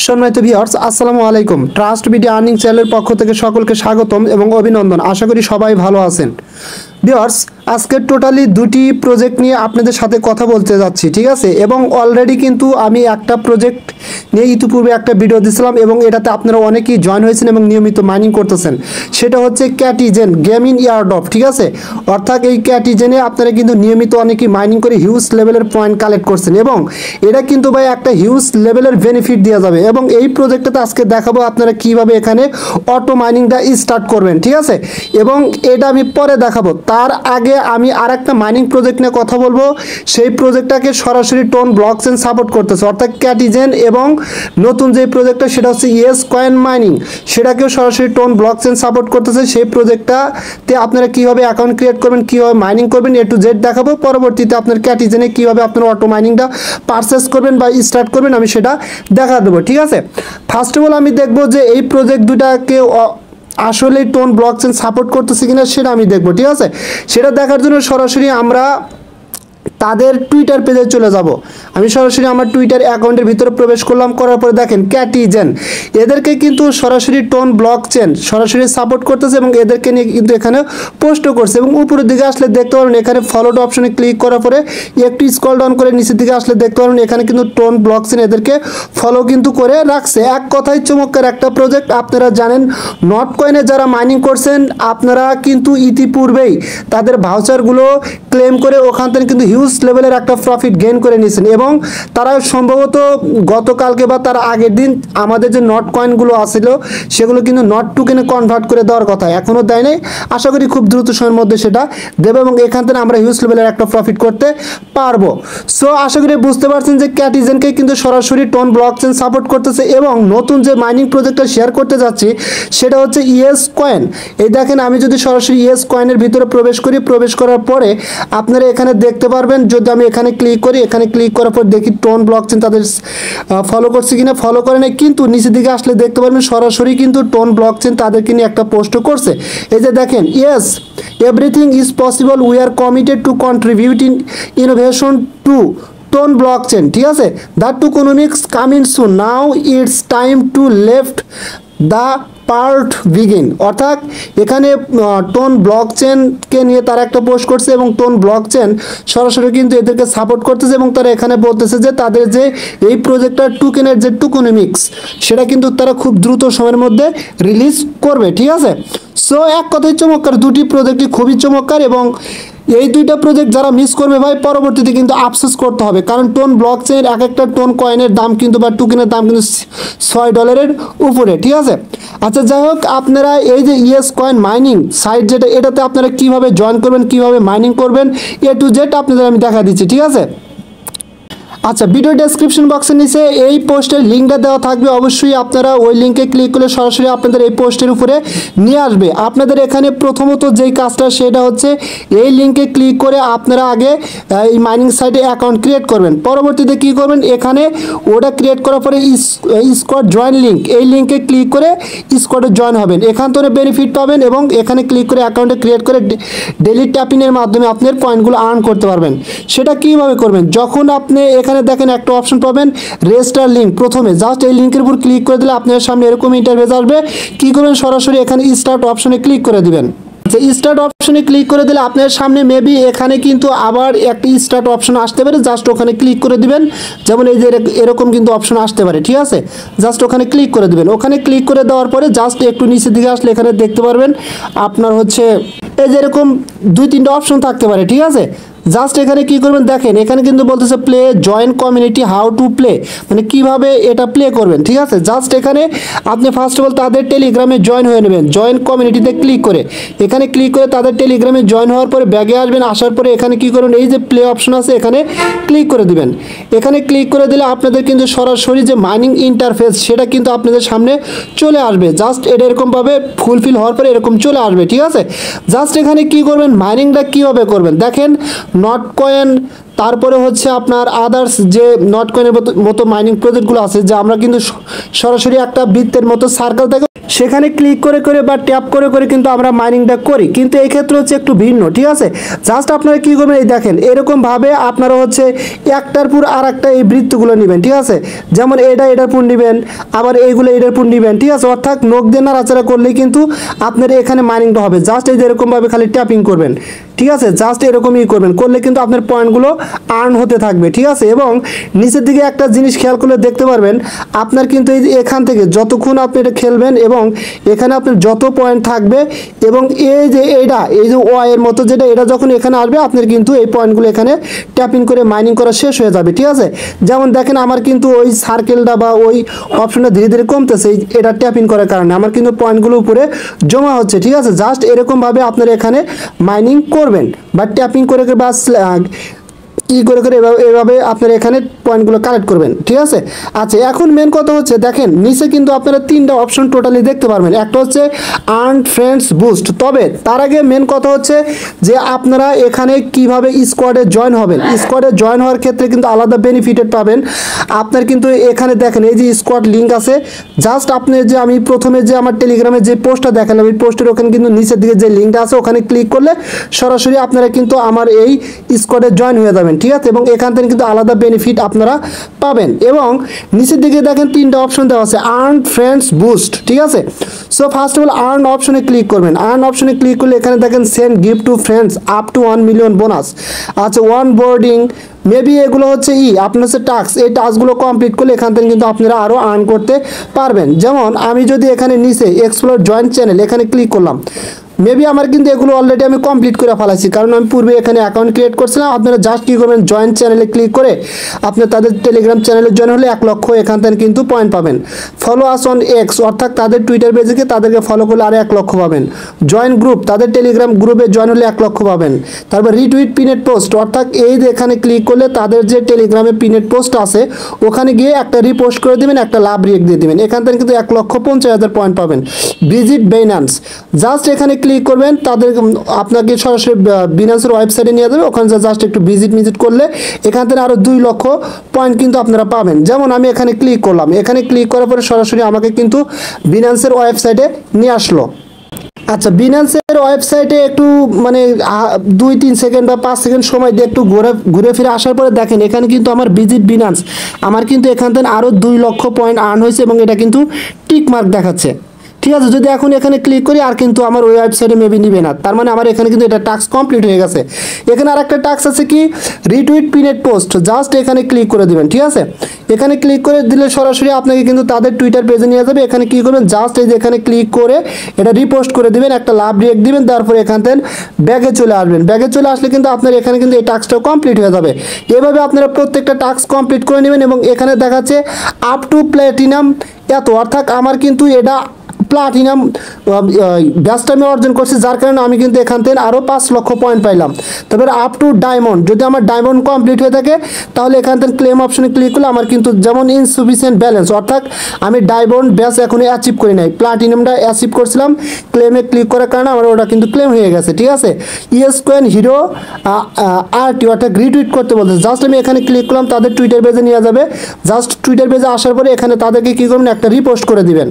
সম্মানিত ভিউয়ার্স, আসসালামু আলাইকুম। ট্রাস্ট ভিডিও আর্নিং চ্যানেলের পক্ষ থেকে সকলকে স্বাগতম এবং অভিনন্দন। আশা করি সবাই ভালো আছেন। ভিউয়ার্স, আজকে টোটালি দুটি প্রজেক্ট নিয়ে আপনাদের সাথে কথা বলতে যাচ্ছি, ঠিক আছে? এবং অলরেডি কিন্তু আমি একটা প্রজেক্ট নিয়ে ইতিপূর্বে একটা ভিডিও দিয়েছিলাম এবং এটাতে আপনারা অনেকেই জয়েন হয়েছেন এবং নিয়মিত মাইনিং করতেছেন। সেটা হচ্ছে ক্যাটিজেন গেমিং ইয়ারড্রপ, ঠিক আছে? অর্থাৎ এই ক্যাটিজেনে আপনারা কিন্তু নিয়মিত অনেকেই মাইনিং করে হিউজ লেভেলের পয়েন্ট কালেক্ট করছেন এবং এটা কিন্তু ভাই একটা হিউজ লেভেলের বেনিফিট দেওয়া যাবে। এবং এই প্রজেক্টটাতে আজকে দেখাবো আপনারা কিভাবে এখানে অটো মাইনিংটা স্টার্ট করবেন, ঠিক আছে? এবং এটা আমি পরে দেখাবো। তার আগে আমি আর একটা মাইনিং প্রজেক্ট নিয়ে কথা বলবো। সেই প্রজেক্টটাকে সরাসরি টোন ব্লকচেন সাপোর্ট করতেছে, অর্থাৎ ক্যাটিজেন। এবং নতুন যে প্রজেক্টটা সেটা হচ্ছে ইয়েস কয়েন মাইনিং, সেটাকেও সরাসরি টোন ব্লকচেন সাপোর্ট করতেছে। সেই প্রজেক্টটাতে আপনারা কীভাবে অ্যাকাউন্ট ক্রিয়েট করবেন, কীভাবে মাইনিং করবেন, এ টু জেড দেখাবো। পরবর্তীতে আপনার ক্যাটিজেনে কীভাবে আপনার অটো মাইনিংটা পারচেস করবেন বা স্টার্ট করবেন আমি সেটা দেখা দেবো, ঠিক আছে? ফার্স্ট অফ অল আমি দেখবো যে এই প্রজেক্ট দুটাকে আসলে টোন ব্লকচেন সাপোর্ট করতেছে কিনা সেটা আমি দেখবো, ঠিক আছে? সেটা দেখার জন্য সরাসরি আমরা তাদের টুইটার পেজে চলে যাব। আমি সরাসরি আমার টুইটার অ্যাকাউন্টের ভিতরে প্রবেশ করলাম। করার পরে দেখেন ক্যাটিজেন এদেরকে কিন্তু সরাসরি টোন ব্লকচেন সরাসরি সাপোর্ট করতেছে এবং এদেরকে নিয়ে কিন্তু এখানে পোস্টও করছে। এবং উপরের দিকে আসলে দেখতে পারেন এখানে ফলোড অপশনে ক্লিক করার পরে একটু স্ক্রল ডাউন করে নিচের দিকে আসলে দেখতে পারেন এখানে কিন্তু টোন ব্লকচেন এদেরকে ফলো কিন্তু করে রাখছে। এক কথায় চমৎকার একটা প্রজেক্ট। আপনারা জানেন নট কয়েনে যারা মাইনিং করছেন আপনারা কিন্তু ইতিপূর্বেই তাদের ভাউচারগুলো ক্লেম করে ওখান থেকে কিন্তু হিউজ লেভেলের একটা প্রফিট গেইন করে নিয়েছেন। এবং তারা সম্ভবত গতকালকে বা তার আগের দিন আমাদের যে নট কয়েনগুলো আসছিল সেগুলো কিন্তু নট টোকেনে কনভার্ট করে দেওয়ার কথা, এখনও দেয় নাই। আশা করি খুব দ্রুত সময়ের মধ্যে সেটা দেবে এবং এখান থেকে আমরা হিউজ লেভেলের একটা প্রফিট করতে পারবো। সো আশা করি বুঝতে পারছেন যে ক্যাটিজেনকে কিন্তু সরাসরি টোন ব্লকচেন সাপোর্ট করতেছে। এবং নতুন যে মাইনিং প্রজেক্টটা শেয়ার করতে যাচ্ছি সেটা হচ্ছে ইয়েস কয়েন। এই দেখেন আমি যদি সরাসরি ইয়েস কয়েনের ভিতরে প্রবেশ করি, প্রবেশ করার পরে আপনারা এখানে দেখতে পারবেন, যদি আমি এখানে ক্লিক করি, এখানে ক্লিক করার পর দেখি টোন ব্লকচেন তাদের ফলো করছে কিনা, ফলো করে নেই। কিন্তু নিচের দিকে আসলে দেখতে পারবেন সরাসরি কিন্তু টোন ব্লকচেন তাদেরকে নিয়ে একটা পোস্টও করছে। এই যে দেখেন, yes everything is possible, we are committed to contributing innovation to TON blockchain, ঠিক আছে? The tokenomics coming soon, now it's time to left the part begin. অর্থাৎ এখানে টোন ব্লকচেনকে নিয়ে তারা একটা পোস্ট করছে এবং টোন ব্লকচেন সরাসরি কিন্তু এদেরকে সাপোর্ট করতেছে এবং তারা এখানে বলতেছে যে তাদের যে এই প্রজেক্টটার টোকেনের যে টোকেনমিক্স সেটা কিন্তু তারা খুব দ্রুত সময়ের মধ্যে রিলিজ করবে, ঠিক আছে? সো এক কথায় চমৎকার, দুটি প্রজেক্টই খুবই চমৎকার। এবং এই দুইটা প্রজেক্ট যারা মিস করবে ভাই পরবর্তীতে কিন্তু আফসোস করতে হবে, কারণ টোন ব্লকচেনের এক একটা টোন কয়েনের দাম কিন্তু বা টোকেনের দাম কিন্তু $6 উপরে, ঠিক আছে? আচ্ছা যাই হোক, আপনারা এই যে ইয়েস কয়েন মাইনিং সাইট যেটা, এটাতে আপনারা কিভাবে জয়েন করবেন, কিভাবে মাইনিং করবেন, এ টু জেড আপনাদের আমি দেখা দিচ্ছি, ঠিক আছে? আচ্ছা, ভিডিও ডেসক্রিপশন বক্সের নিচে এই পোস্টের লিঙ্কটা দেওয়া থাকবে। অবশ্যই আপনারা ওই লিঙ্কে ক্লিক করলে সরাসরি আপনাদের এই পোস্টের উপরে নিয়ে আসবে। আপনাদের এখানে প্রথমত যেই কাজটা সেটা হচ্ছে এই লিঙ্কে ক্লিক করে আপনারা আগে এই মাইনিং সাইটে অ্যাকাউন্ট ক্রিয়েট করবেন। পরবর্তীতে কী করবেন, এখানে ওটা ক্রিয়েট করার পরে স্কোয়াড জয়েন লিঙ্ক, এই লিঙ্কে ক্লিক করে স্কোয়াডে জয়েন হবেন। এখান থেকে বেনিফিট পাবেন এবং এখানে ক্লিক করে অ্যাকাউন্টে ক্রিয়েট করে ডেলি ট্যাপিংয়ের মাধ্যমে আপনার পয়েন্টগুলো আর্ন করতে পারবেন। সেটা কীভাবে করবেন, যখন আপনি এখানে দেখেন একটা অপশন পাবেন রেজিস্টার লিঙ্ক, প্রথমে জাস্ট এই লিঙ্কের উপর ক্লিক করে দিলে আপনার সামনে এরকম ইন্টারফেস আসবে। কি করবেন, সরাসরি এখানে স্টার্ট অপশনে ক্লিক করে দিবেন। স্টার্ট অপশনে ক্লিক করে দিলে আপনার সামনে মেবি এখানে কিন্তু আবার একটা স্টার্ট অপশন আসতে পারে, জাস্ট ওখানে ক্লিক করে দিবেন। যেমন এই যে এরকম কিন্তু অপশন আসতে পারে, ঠিক আছে? জাস্ট ওখানে ক্লিক করে দিবেন। ওখানে ক্লিক করে দেওয়ার পরে জাস্ট একটু নিচের দিকে আসলে এখানে দেখতে পারবেন আপনার হচ্ছে এই যে এরকম 2-3টা অপশন থাকতে পারে, ঠিক আছে? জাস্ট এখানে কি করবেন, দেখেন এখানে কিন্তু বলতেছে play join community, how to play, মানে কিভাবে এটা প্লে করবেন, ঠিক আছে? জাস্ট এখানে আপনি ফার্স্ট অফ অল তাদের টেলিগ্রামে জয়েন হয়ে নেবেন। জয়েন কমিউনিটিতে ক্লিক করে এখানে ক্লিক করে তাদের টেলিগ্রামে জয়েন হওয়ার পরে ব্যাগে আসবেন। আসার পরে এখানে কি করবেন, এই যে প্লে অপশন আছে এখানে ক্লিক করে দিবেন। এখানে ক্লিক করে দিলে আপনাদের কিন্তু সরাসরি যে মাইনিং ইন্টারফেস সেটা কিন্তু আপনাদের সামনে চলে আসবে। জাস্ট এটা এরকমভাবে ফুলফিল হওয়ার পরে এরকম চলে আসবে, ঠিক আছে? জাস্ট এখানে কি করবেন, মাইনিংটা কীভাবে করবেন দেখেন, নট কয়েন, তারপরে হচ্ছে আপনার আদার্স যে নট কয়েনের মতো মাইনিং প্রজেক্টগুলো আছে, যে আমরা কিন্তু সরাসরি একটা বৃত্তের মতো সার্কেল থেকে সেখানে ক্লিক করে করে বা ট্যাপ করে করে কিন্তু আমরা মাইনিংটা করি, কিন্তু এই ক্ষেত্রে হচ্ছে একটু ভিন্ন, ঠিক আছে। জাস্ট আপনারা কী করবেন, এই দেখেন এরকমভাবে আপনারা হচ্ছে একটার পর আর একটা এই বৃত্তগুলো নেবেন, ঠিক আছে। যেমন এটার পর নেবেন, আবার এইগুলো এটার পর নেবেন, ঠিক আছে। অর্থাৎ নখ দিয়ে নাড়াচাড়া করলেই কিন্তু আপনার এখানে মাইনিংটা হবে। জাস্ট এই যে এরকমভাবে খালি ট্যাপিং করবেন, ঠিক আছে। জাস্ট এরকমই করবেন, করলে কিন্তু আপনার পয়েন্টগুলো আর্ন হতে থাকবে, ঠিক আছে। এবং নিচের দিকে একটা জিনিস খেয়াল করলে দেখতে পারবেন, আপনার কিন্তু এই যে এখান থেকে যতক্ষণ আপনি এটা খেলবেন এবং এখানে আপনার যত পয়েন্ট থাকবে এবং এই যে এই যে এর মতো যেটা, এটা যখন এখানে আসবে আপনার কিন্তু এই পয়েন্টগুলো এখানে ট্যাপিং করে মাইনিং করা শেষ হয়ে যাবে, ঠিক আছে। যেমন দেখেন আমার কিন্তু ওই সার্কেলটা বা ওই অপশনটা ধীরে ধীরে কমতেছে, এটা ট্যাপিং করার কারণে আমার কিন্তু পয়েন্টগুলো উপরে জমা হচ্ছে, ঠিক আছে। জাস্ট এরকমভাবে আপনারা এখানে মাইনিং করবেন বা ট্যাপিং করে বা ই করে করে এভাবে আপনারা এখানে পয়েন্টগুলো কালেক্ট করবেন, ঠিক আছে। আচ্ছা, এখন মেন কথা হচ্ছে দেখেন নিচে কিন্তু আপনারা তিনটা অপশন টোটালি দেখতে পারবেন। একটা হচ্ছে আর্ন ফ্রেন্ডস বুস্ট, তবে তার আগে মেন কথা হচ্ছে যে আপনারা এখানে কিভাবে স্কোয়াডে জয়েন হবেন। স্কোয়াডে জয়েন হওয়ার ক্ষেত্রে কিন্তু আলাদা বেনিফিটেড পাবেন আপনার, কিন্তু এখানে দেখেন এই যে স্কোয়াড লিঙ্ক আছে। জাস্ট আপনি যে আমি প্রথমে যে আমার টেলিগ্রামে যে পোস্টটা দেখালাম, এই পোস্টের ওখানে কিন্তু নিচের দিকে যে লিঙ্কটা আছে ওখানে ক্লিক করলে সরাসরি আপনারা কিন্তু আমার এই স্কোয়াডে জয়েন হয়ে যাবেন, ঠিক আছে। এবং এখান থেকে কিন্তু আলাদা বেনিফিট আপনারা পাবেন। এবং নিচের দিকে দেখেন তিনটা অপশন দেওয়া আছে, আর্ন ফ্রেন্ডস বুস্ট, ঠিক আছে। So first of all earn অপশনে ক্লিক করবেন। আর্ন অপশনে ক্লিক করলে এখানে দেখেন send gift to friends up to 1 million bonus. আচ্ছা, ওয়ান বোর্ডিং মেবি এগুলো হচ্ছে আপনার হচ্ছে টাস্ক, এই টাস্কগুলো কমপ্লিট করলে এখান থেকে কিন্তু আপনারা আরও আর্ন করতে পারবেন। যেমন আমি যদি এখানে নিচে এক্সপ্লোর জয়েন্ট চ্যানেল এখানে ক্লিক করলাম, মেবি আমার কিন্তু এগুলো অলরেডি আমি কমপ্লিট করে ফেলাইছি, কারণ আমি পূর্বে এখানে অ্যাকাউন্ট ক্রিয়েট করছিলাম। আপনারা জাস্ট কী করবেন, জয়েন্ট চ্যানেলে ক্লিক করে আপনি তাদের টেলিগ্রাম চ্যানেলে জয়েন হলে 1 লক্ষ এখান থেকে কিন্তু পয়েন্ট পাবেন। ফলো আস অন এক্স, অর্থাৎ তাদের টুইটার পেজে তাদেরকে ফলো করলে আরও 1 লক্ষ পাবেন। জয়েন গ্রুপ, তাদের টেলিগ্রাম গ্রুপে জয়েন হলে 1 লক্ষ পাবেন। তারপর রিটুইট পিনেট পোস্ট, অর্থাৎ এই যে এখানে ক্লিক করলে তাদের যে টেলিগ্রামে পিনেট পোস্ট আছে ওখানে গিয়ে একটা রিপোস্ট করে দেবেন, একটা লাভ রিয়েক্ট দিয়ে দেবেন, এখান থেকে কিন্তু 1,50,000 পয়েন্ট পাবেন। ভিজিট বাইন্যান্স, জাস্ট এখানে ক্লিক করবেন, তাদের আপনাকে সরাসরি বিনান্সের ওয়েবসাইটে নিয়ে যাবে, ওখানে জাস্ট একটু ভিজিট করলে এখান থেকে আরও 2 লক্ষ পয়েন্ট কিন্তু আপনারা পাবেন। যেমন আমি এখানে ক্লিক করলাম, এখানে ক্লিক করার পরে সরাসরি আমাকে কিন্তু বিনান্সের ওয়েবসাইটে নিয়ে আসলো। আচ্ছা, বিনান্সের ওয়েবসাইটে একটু মানে 2-3 সেকেন্ড বা 5 সেকেন্ড সময় দিয়ে একটু ঘুরে ফিরে আসার পরে দেখেন এখানে কিন্তু আমার ভিজিট বিনান্স, আমার কিন্তু এখান থেকে আরও 2 লক্ষ পয়েন্ট আর্ন হয়েছে এবং এটা কিন্তু টিক মার্ক দেখাচ্ছে, ঠিক আছে। যদি এখন এখানে ক্লিক করি আর কিন্তু আমার ওই ওয়েবসাইটে মেবি নিবে না, তার মানে আমার এখানে কিন্তু এটা টাস্ক কমপ্লিট হয়ে গেছে। এখানে আর একটা টাস্ক আছে কি, রিটুইট পিনেট পোস্ট, জাস্ট এখানে ক্লিক করে দিবেন, ঠিক আছে। এখানে ক্লিক করে দিলে সরাসরি আপনাকে কিন্তু তাদের টুইটার পেজে নিয়ে যাবে। এখানে কী করবেন, জাস্ট এই যে এখানে ক্লিক করে এটা রিপোস্ট করে দিবেন, একটা লাভ রিয়েক্ট দিবেন, তারপরে এখান থেকে ব্যাগে চলে আসবেন। ব্যাগে চলে আসলে কিন্তু আপনার এখানে কিন্তু এই টাস্কটাও কমপ্লিট হয়ে যাবে। এভাবে আপনারা প্রত্যেকটা টাস্ক কমপ্লিট করে নেবেন এবং এখানে দেখাচ্ছে আপ টু প্ল্যাটিনাম এত, অর্থাৎ আমার কিন্তু এটা প্লাটিনাম ব্যাচটা আমি অর্জন করছি, যার কারণে আমি কিন্তু এখান থেকে আরও 5 লক্ষ পয়েন্ট পাইলাম। তারপরে আপ টু ডায়মন্ড, যদি আমার ডায়মন্ড কমপ্লিট হয়ে থাকে তাহলে এখান থেকে ক্লেম অপশনে ক্লিক করলে আমার কিন্তু যেমন ইনসুফিসিয়েন্ট ব্যালেন্স, অর্থাৎ আমি ডায়মন্ড ব্যাচ এখনই অ্যাচিভ করি নাই, প্লাটিনামটা অ্যাচিভ করছিলাম, ক্লেমে ক্লিক করার কারণে আমার ওটা কিন্তু ক্লেম হয়ে গেছে, ঠিক আছে। ইএসকয়েন হিরো আরটি, অর্থাৎ রিটুইট করতে বলতে, জাস্ট আমি এখানে ক্লিক করলাম, তাদের টুইটার পেজে নিয়ে যাবে। জাস্ট টুইটার পেজে আসার পরে এখানে তাদেরকে কী করবেন, একটা রিপোস্ট করে দিবেন।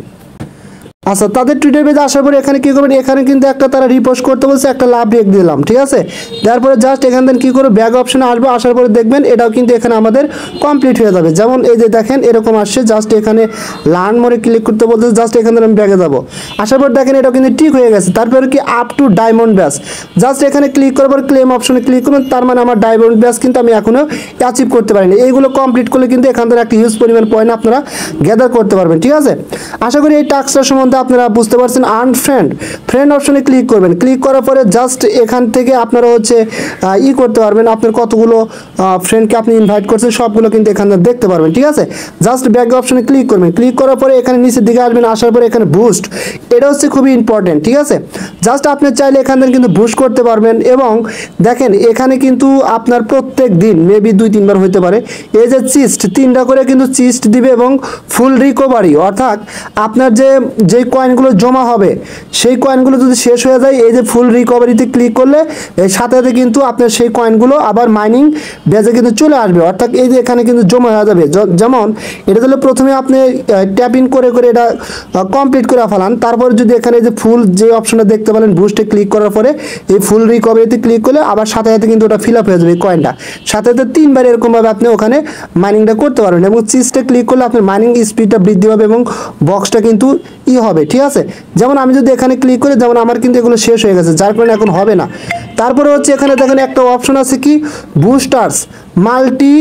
আচ্ছা, তাদের টুইটার পেজে আসার পরে এখানে কী করবেন, এখানে কিন্তু একটা তারা রিপোস্ট করতে বলছে, একটা লাভ রিয়েক্ট দিলাম, ঠিক আছে। তারপরে জাস্ট এখান থেকে কী করে ব্যাগ অপশনে আসবে, আসার পরে দেখবেন এটাও কিন্তু এখানে আমাদের কমপ্লিট হয়ে যাবে। যেমন এই যে দেখেন এরকম আসছে, জাস্ট এখানে লার্ন মোরে ক্লিক করতে বলতে, জাস্ট এখান থেকে আমি ব্যাগে যাবো, আসার পর দেখেন এটাও কিন্তু ঠিক হয়ে গেছে। তারপরে কি up to diamond batch, just এখানে ক্লিক করার পর ক্লেম অপশনে ক্লিক করবেন, তার মানে আমার ডায়মন্ড ব্যাচ কিন্তু আমি এখনও অ্যাচিভ করতে পারিনি। এইগুলো কমপ্লিট করলে কিন্তু এখান থেকে একটা হিউজ পরিমাণ পয়েন্ট আপনারা গ্যাদার করতে পারবেন, ঠিক আছে। আশা করি এই টাস্কটার সম্বন্ধে আপনারা বুঝতে পারছেন। আর্ন ফ্রেন্ড অপশনে ক্লিক করবেন, ক্লিক করার পরে জাস্ট এখান থেকে আপনারা হচ্ছে করতে পারবেন, আপনার কতগুলো ফ্রেন্ডকে আপনি ইনভাইট করছেন সবগুলো কিন্তু এখানে দেখতে পারবেন, ঠিক আছে। জাস্ট ব্যাক অপশনে ক্লিক করবেন, ক্লিক করার পরে এখানে নিচের দিকে আসবেন, আসার পরে এখানে বুস্ট, এটা হচ্ছে খুবই ইম্পর্টেন্ট, ঠিক আছে। জাস্ট আপনি চাইলে এখান থেকে কিন্তু বুস্ট করতে পারবেন এবং দেখেন এখানে কিন্তু আপনার প্রত্যেক দিন মেবি 2-3 বার হতে পারে এই যে চিস্ট 3টা করে কিন্তু চিস্ট দিবে এবং ফুল রিকভারি, অর্থাৎ আপনার যে কয়েনগুলো জমা হবে সেই কয়েনগুলো যদি শেষ হয়ে যায়, এই যে ফুল রিকভারিতে ক্লিক করলে এর সাথে সাথে কিন্তু আপনার সেই কয়েনগুলো আবার মাইনিং বেজে কিন্তু চলে আসবে, অর্থাৎ এই যে এখানে কিন্তু জমা হয়ে যাবে। যেমন এটা হলে প্রথমে আপনি ট্যাপ ইন করে করে এটা কমপ্লিট করে ফেলান, তারপর যদি এখানে যে ফুল যে অপশনটা দেখতে পেলেন বুস্টে ক্লিক করার পরে এই ফুল রিকভারিতে ক্লিক করলে আবার সাথে সাথে কিন্তু ওটা ফিল আপ হয়ে যাবে এই কয়েনটা, সাথে সাথে 3বার এরকমভাবে আপনি ওখানে মাইনিংটা করতে পারবেন। এবং চিজটা ক্লিক করলে আপনার মাইনিং স্পিডটা বৃদ্ধি পাবে এবং বক্সটা কিন্তু হবে, ঠিক আছে। যেমন আমি যদি এখানে ক্লিক করি, যেমন আমার কিন্তু এগুলো শেষ হয়ে গেছে, যার কারণে এখন হবে না। তারপরে হচ্ছে এখানে দেখেন একটা অপশন আছে কি বুস্টার্স মাল্টি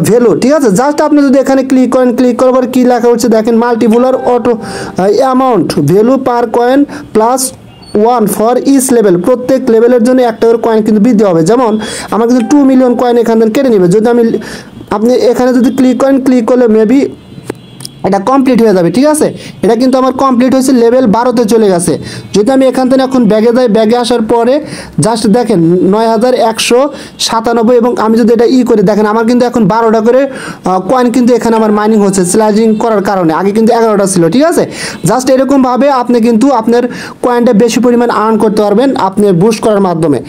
ভ্যালু, ঠিক আছে। জাস্ট আপনি যদি এখানে ক্লিক করেন, ক্লিক করার পর কী লেখা হচ্ছে দেখেন, multiplier auto amount value per coin plus 1 for each level, প্রত্যেক লেভেলের জন্য একটা করে কয়েন কিন্তু বৃদ্ধি হবে। যেমন আমার কিন্তু 2 মিলিয়ন কয়েন এখান থেকে কেটে নেবে, যদি আপনি এখানে যদি ক্লিক করেন, ক্লিক করলে মেবি এটা কমপ্লিট হয়ে যাবে, ঠিক আছে। এটা কিন্তু আমার কমপ্লিট হয়েছে, লেভেল 12তে চলে গেছে। যদি আমি এখান থেকে এখন ব্যাগে যাই, ব্যাগে আসার পরে জাস্ট দেখেন 9197, এবং আমি যদি এটা করি দেখেন আমার কিন্তু এখন 12টা করে কয়েন কিন্তু এখানে আমার মাইনিং হচ্ছে স্ল্যাজিং করার কারণে, আগে কিন্তু 11টা ছিল, ঠিক আছে। জাস্ট এরকমভাবে আপনি কিন্তু আপনার কয়েনটা বেশি পরিমাণ আর্ন করতে পারবেন আপনি বুস্ট করার মাধ্যমে।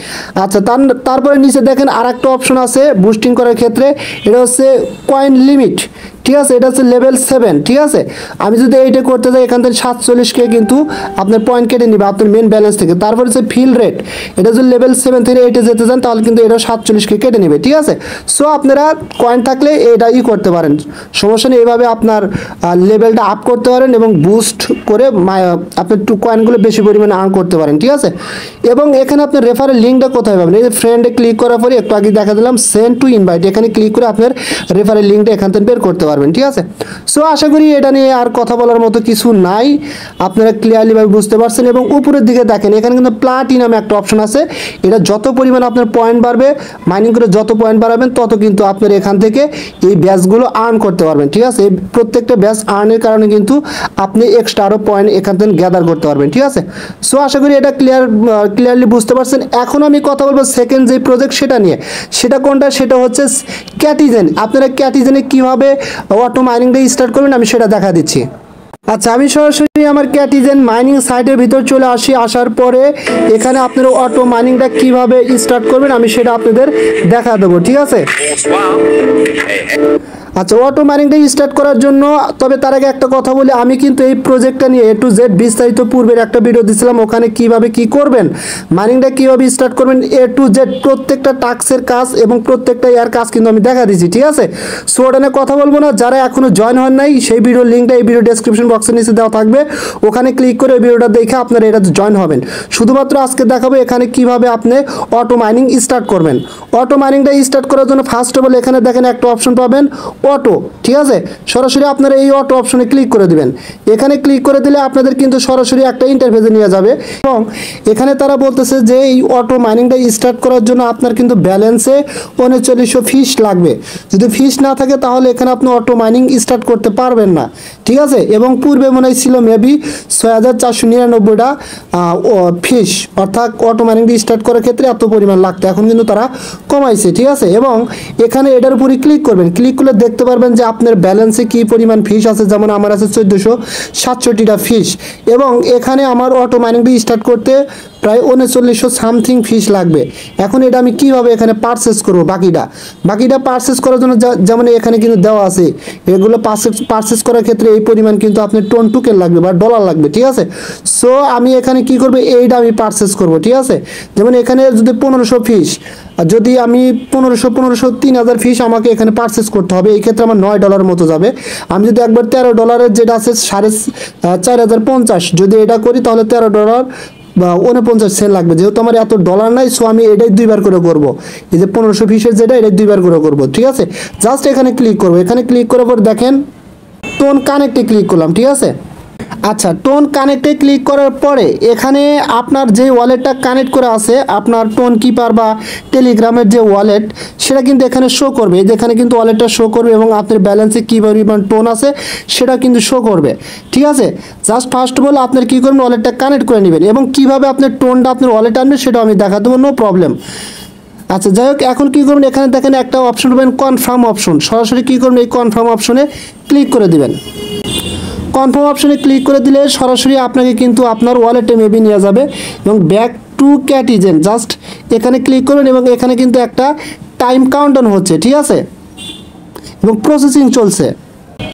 আচ্ছা, তারপরে নিচে দেখেন আর একটা অপশন আছে বুস্টিং করার ক্ষেত্রে, এটা হচ্ছে কয়েন লিমিট, ঠিক আছে। এটা হচ্ছে লেভেল 7, ঠিক আছে। আমি যদি এইটা করতে যাই এখান থেকে 47কে কিন্তু আপনার পয়েন্ট কেটে নিবে আপনার মেন ব্যালেন্স থেকে। তারপর হচ্ছে ফিল রেট, এটা যদি লেভেল 7 থেকে 8-এ যেতে চান তাহলে কিন্তু এটা 47কে কেটে নেবে, ঠিক আছে। সো আপনারা কয়েন থাকলে এটা করতে পারেন, সমস্যা নেই। এইভাবে আপনার লেভেলটা আপ করতে পারেন এবং বুস্ট করে আপনার কয়েনগুলো বেশি পরিমাণে আর্ন করতে পারেন, ঠিক আছে। এবং এখানে আপনার রেফারেল লিঙ্কটা কোথায় পাবেন, এই যে ফ্রেন্ডে ক্লিক করার পরে একটু আগে দেখা দিলাম সেন্ড টু ইনভাইট, এখানে ক্লিক করে আপনার রেফারেল লিঙ্কটা এখান থেকে বের করতে পারবেন, ঠিক আছে। সো আশা করি এটা নিয়ে আর কথা বলার মতো কিছু নাই, আপনারা ক্লিয়ারলি ভাবে বুঝতে পারছেন। এবং উপরের দিকে দেখেন এখানে কিন্তু প্লাটিনাম একটা অপশন আছে, এটা যত পরিমাণ আপনার পয়েন্ট বাড়বে, মাইনিং করে যত পয়েন্ট বাড়াবেন তত কিন্তু আপনার এখান থেকে এই ব্যাচগুলো আর্ন করতে পারবেন, ঠিক আছে। এই প্রত্যেকটা ব্যাচ আর্নের কারণে কিন্তু আপনি এক্সট্রা আরও পয়েন্ট এখান থেকে গ্যাদার করতে পারবেন, ঠিক আছে। সো আশা করি এটা ক্লিয়ারলি বুঝতে পারছেন। এখন আমি কথা বলবো সেকেন্ড যে প্রজেক্ট সেটা নিয়ে, সেটা কোনটা, সেটা হচ্ছে ক্যাটিজেন। আপনারা ক্যাটিজেনে কীভাবে অটো মাইনিংটা স্টার্ট করবেন আমি সেটা দেখা দিচ্ছি। আচ্ছা, আমি সরাসরি আমার ক্যাটিজেন মাইনিং সাইটের ভিতর চলে আসি। আসার পরে এখানে আপনারা অটো মাইনিংটা কিভাবে স্টার্ট করবেন আমি সেটা আপনাদের দেখা দেবো, ঠিক আছে। আচ্ছা, অটো মাইনিংটা স্টার্ট করার জন্য, তবে তার আগে একটা কথা বলি, আমি কিন্তু এই প্রজেক্টটা নিয়ে A to Z বিস্তারিত পূর্বের একটা ভিডিও দিয়েছিলাম, ওখানে কিভাবে কি করবেন, মাইনিংটা কিভাবে স্টার্ট করবেন A to Z প্রত্যেকটা টাস্কের কাজ এবং প্রত্যেকটা ইয়ার কাজ কিন্তু আমি দেখা দিয়েছি, ঠিক আছে। সো ওটা নিয়ে কথা বলবো না, যারা এখনো জয়েন হন নাই সেই ভিডিওর লিঙ্কটা এই ভিডিও ডেসক্রিপশন বক্সের নিচে দেওয়া থাকবে, ওখানে ক্লিক করে ওই ভিডিওটা দেখে আপনারা এটা জয়েন হবেন। শুধুমাত্র আজকে দেখাবো এখানে কিভাবে আপনি অটো মাইনিং স্টার্ট করবেন। অটো মাইনিংটা স্টার্ট করার জন্য ফার্স্ট অফ অল এখানে দেখেন একটা অপশন পাবেন অটো, ঠিক আছে। সরাসরি আপনারা এই অটো অপশনে ক্লিক করে দিবেন। এখানে ক্লিক করে দিলে আপনাদের কিন্তু সরাসরি একটা ইন্টারফেসে নিয়ে যাবে, এবং এখানে তারা বলতেছে যে এই অটো মাইনিংটা স্টার্ট করার জন্য আপনার কিন্তু ব্যালেন্সে 3900 ফিস লাগবে। যদি ফিস না থাকে তাহলে এখানে আপনি অটো মাইনিং স্টার্ট করতে পারবেন না, ঠিক আছে। এবং পূর্বে মনে ছিল মেবি 6499টা ফিস, অর্থাৎ অটো মাইনিং স্টার্ট করার ক্ষেত্রে এত পরিমাণ লাগতো, এখন কিন্তু তারা কমাইছে, ঠিক আছে। এবং এখানে এটার উপরে ক্লিক করবেন, ক্লিক করলে দেখতে পারবেন যে আপনার ব্যালেন্সে কি পরিমাণ ফিস আছে। যেমন আমার আছে 1467টা ফিস, এবং এখানে আমার অটো মাইনিংটি স্টার্ট করতে প্রায় 3900 সামথিং ফিস লাগবে। এখন এটা আমি কিভাবে এখানে পারচেস করব, বাকিটা পারচেস করার জন্য যেমন এখানে কিন্তু দেওয়া আছে, এগুলো পারচেস করার ক্ষেত্রে এই পরিমাণ কিন্তু আপনার টোন টোকেন লাগবে বা ডলার লাগবে, ঠিক আছে। সো আমি এখানে কি করব, এইটা আমি পারচেস করব, ঠিক আছে। যেমন এখানে যদি 1500 ফিস, যদি আমি 1500 3000 ফিস আমাকে এখানে পারচেস করতে হবে, এই ক্ষেত্রে আমার $9 মতো যাবে। আমি যদি একবার $13 যেটা আছে 4550, যদি এটা করি তাহলে $13 বা 49 সেন্ট লাগবে, যেহেতু আমার এত ডলার নাই। সো আমি এটাই 2বার করে করব, এই যে 1500 ফিসের যেটা, এটাই 2বার করে করব, ঠিক আছে। জাস্ট এখানে ক্লিক করব, এখানে ক্লিক করার পর দেখেন টোন কানেক্টে ক্লিক করলাম, ঠিক আছে। আচ্ছা, টোন কানেক্টে ক্লিক করার পরে এখানে আপনার যে ওয়ালেটটা কানেক্ট করা আছে, আপনার টোন কিপার বা টেলিগ্রামের যে ওয়ালেট, সেটা কিন্তু এখানে শো করবে। এখানে কিন্তু ওয়ালেটটা শো করবে এবং আপনার ব্যালেন্সে কী পরিমাণ টোন আছে সেটা কিন্তু শো করবে, ঠিক আছে। জাস্ট ফার্স্ট অফ অল আপনার কী করবেন, ওয়ালেটটা কানেক্ট করে নেবেন, এবং কীভাবে আপনার টোনটা আপনার ওয়ালেটে আনবেন সেটাও আমি দেখা দেবো, নো প্রবলেম। আচ্ছা, যাই হোক, এখন কী করবেন, এখানে দেখেন একটা অপশন পাবেন কনফার্ম অপশন, সরাসরি কী করবেন এই কনফার্ম অপশনে ক্লিক করে দেবেন। কনফার্ম অপশনে ক্লিক করে দিলে সরাসরি আপনাকে কিন্তু আপনার ওয়ালেটে মেবি নিয়ে যাবে এবং ব্যাক টু ক্যাটিজেন জাস্ট এখানে ক্লিক করবেন এবং এখানে কিন্তু একটা টাইম কাউন্টডাউন হচ্ছে, ঠিক আছে, এবং প্রসেসিং চলছে।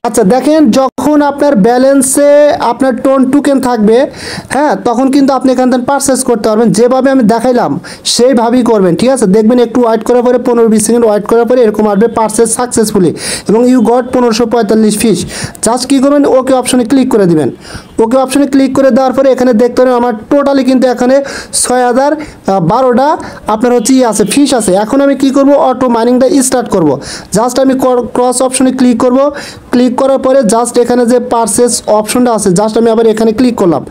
আচ্ছা দেখেন, যখন আপনার ব্যালেন্সে আপনার টোন টোকেন থাকবে, হ্যাঁ, তখন কিন্তু আপনি এখান থেকে পারচেস করতে পারবেন। যেভাবে আমি দেখাইলাম সেইভাবেই করবেন, ঠিক আছে। দেখবেন একটু ওয়েট করার পরে 15-20 সেকেন্ড ওয়েট করার পরে এরকম আসবে পারচেস সাকসেসফুলি এবং ইউ গট 1545 ফিস। জাস্ট কী করবেন, ওকে অপশনে ক্লিক করে দিবেন। ওকে অপশনে ক্লিক করে দেওয়ার পরে এখানে দেখতে পারেন আমার টোটালি কিন্তু এখানে 6012টা আপনার হচ্ছে আছে ফিস আছে। এখন আমি কি করব, অটো মাইনিংটা স্টার্ট করব। জাস্ট আমি ক্রস অপশনে ক্লিক করব। ক্লিক করার পরে জাস্ট এখানে যে পারচেস অপশনটা আছে জাস্ট আমি আবার এখানে ক্লিক করলাম।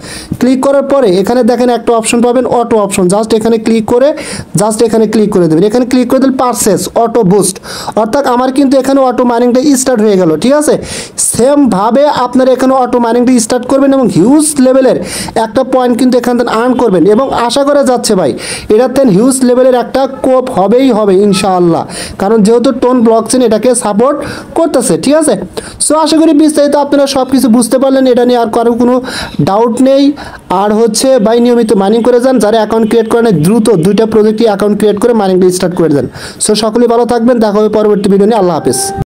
ক্লিক করার পরে এখানে দেখেন একটা অপশন পাবেন অটো অপশন, জাস্ট এখানে ক্লিক করে জাস্ট এখানে ক্লিক করে দেবেন। এখানে ক্লিক করে দিলে পারচেস অটো বুস্ট, অর্থাৎ আমার কিন্তু এখানে অটো মাইনিংটা স্টার্ট হয়ে গেল, ঠিক আছে। সেমভাবে আপনারা এখানে অটো মাইনিংটা স্টার্ট করবেন এবং হিউজ লেভেলের একটা পয়েন্ট কিন্তু এখান থেকে আর্ন করবেন এবং আশা করা যাচ্ছে ভাই এটাতে হিউজ লেভেলের একটা কোপ হবেই হবে ইনশাআল্লাহ, কারণ যেহেতু টোন ব্লকচেন এটাকে সাপোর্ট করতেছে, ঠিক আছে। সো আশা করি বিস্তারিত আপনারা সব কিছু বুঝতে পারলেন, এটা নিয়ে আর কারো কোনো ডাউট নেই। আর হচ্ছে ভাই নিয়মিত মাইনিং করে যান, যারা অ্যাকাউন্ট ক্রিয়েট করেন দ্রুত 2টা প্রজেক্টই অ্যাকাউন্ট ক্রিয়েট করে মাইনিংটা স্টার্ট করে দেন। সো সকলেই ভালো থাকবেন, দেখা হবে পরবর্তী ভিডিও নিয়ে। আল্লাহ হাফেজ।